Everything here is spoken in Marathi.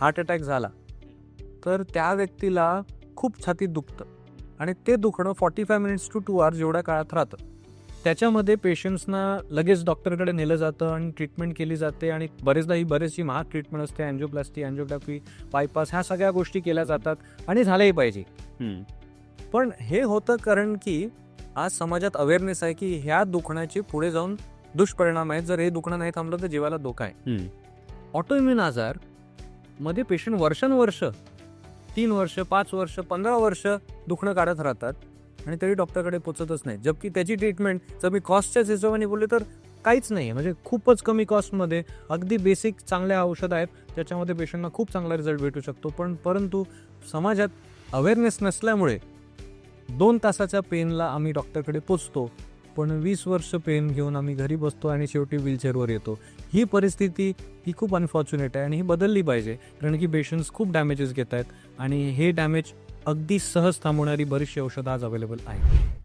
हार्ट अटॅक झाला तर त्या व्यक्तीला खूप छातीत दुखतं आणि ते दुखणं 45 मिनिट्स टू 2 आवर्स एवढ्या काळात राहतं. त्याच्यामध्ये पेशंट्सना लगेच डॉक्टरकडे नेलं जातं आणि ट्रीटमेंट केली जाते आणि बरेचशी महाग ट्रीटमेंट असते. अँजिओप्लास्टी, अँजिओग्राफी, बायपास ह्या सगळ्या गोष्टी केल्या जातात आणि झाल्याही पाहिजे. पण हे होतं कारण की आज समाजात अवेअरनेस आहे की ह्या दुखण्याचे पुढे जाऊन दुष्परिणाम आहेत. जर हे दुखणं नाही थांबलं तर जीवाला धोका आहे. ऑटोइम्युन आजार मध्ये पेशंट वर्षानुवर्ष 3 वर्ष, 5 वर्ष, 15 वर्ष दुखणं काढत राहतात आणि तरी डॉक्टरकडे पोचतच नाही. जबकी त्याची ट्रीटमेंट जर मी कॉस्टच्याच हिशोबाने बोलले तर काहीच नाही आहे. म्हणजे खूपच कमी कॉस्टमध्ये अगदी बेसिक चांगल्या औषधं आहेत ज्याच्यामध्ये पेशंटना खूप चांगला रिझल्ट भेटू शकतो. परंतु समाजात अवेअरनेस नसल्यामुळे 2 तासाच्या पेनला आम्ही डॉक्टरकडे पोचतो, पण 20 वर्ष पेन घेऊन आम्ही घरी बसतो आणि शेवटी व्हीलचेअरवर येतो. ही परिस्थिती ही खूप अनफॉर्च्युनेट आहे आणि ही बदलली पाहिजे. कारण की पेशंट्स खूप डॅमेजेस घेत आहेत आणि हे डॅमेज अगदी सहज थांबवणारी बरीचशी औषधं आज अवेलेबल आहेत.